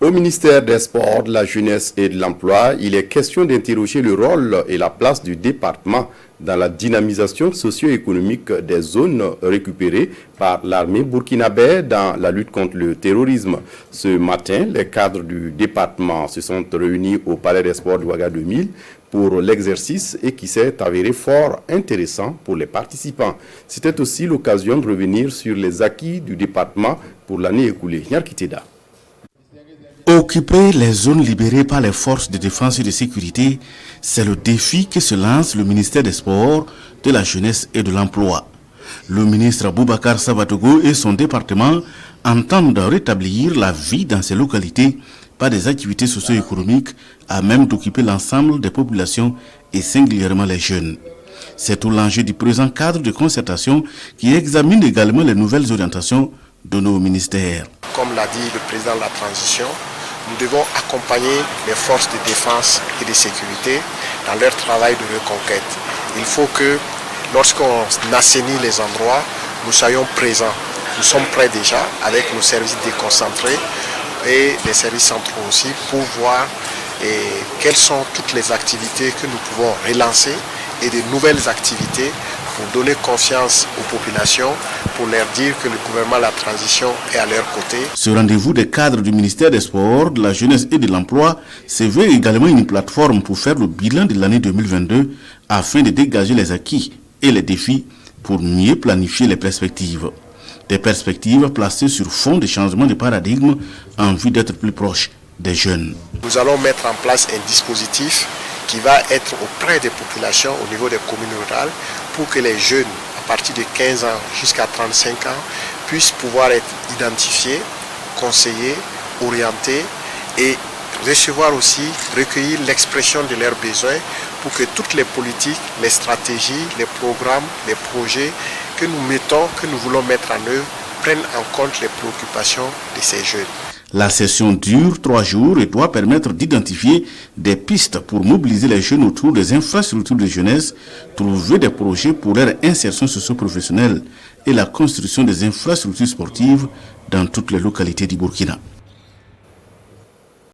Au ministère des Sports, de la Jeunesse et de l'Emploi, il est question d'interroger le rôle et la place du département dans la dynamisation socio-économique des zones récupérées par l'armée burkinabé dans la lutte contre le terrorisme. Ce matin, les cadres du département se sont réunis au Palais des Sports de Ouaga 2000 pour l'exercice et qui s'est avéré fort intéressant pour les participants. C'était aussi l'occasion de revenir sur les acquis du département pour l'année écoulée. Nyarkiteda. Occuper les zones libérées par les forces de défense et de sécurité, c'est le défi que se lance le ministère des Sports, de la Jeunesse et de l'Emploi. Le ministre Boubacar Sabatogo et son département entendent rétablir la vie dans ces localités par des activités socio-économiques à même d'occuper l'ensemble des populations et singulièrement les jeunes. C'est tout l'enjeu du présent cadre de concertation qui examine également les nouvelles orientations données au ministère. Comme l'a dit le président de la transition, nous devons accompagner les forces de défense et de sécurité dans leur travail de reconquête. Il faut que lorsqu'on assainit les endroits, nous soyons présents. Nous sommes prêts déjà avec nos services déconcentrés et les services centraux aussi pour voir quelles sont toutes les activités que nous pouvons relancer et de nouvelles activités pour donner confiance aux populations, pour leur dire que le gouvernement de la transition est à leur côté. Ce rendez-vous des cadres du ministère des Sports, de la Jeunesse et de l'Emploi se veut également une plateforme pour faire le bilan de l'année 2022 afin de dégager les acquis et les défis pour mieux planifier les perspectives. Des perspectives placées sur fond de changement de paradigme en vue d'être plus proche des jeunes. Nous allons mettre en place un dispositif qui va être auprès des populations au niveau des communes rurales pour que les jeunes à partir de 15 ans jusqu'à 35 ans puissent pouvoir être identifiés, conseillés, orientés et recevoir aussi, recueillir l'expression de leurs besoins pour que toutes les politiques, les stratégies, les programmes, les projets que nous mettons, que nous voulons mettre en œuvre prennent en compte les préoccupations de ces jeunes. La session dure 3 jours et doit permettre d'identifier des pistes pour mobiliser les jeunes autour des infrastructures de jeunesse, trouver des projets pour leur insertion socio-professionnelle et la construction des infrastructures sportives dans toutes les localités du Burkina.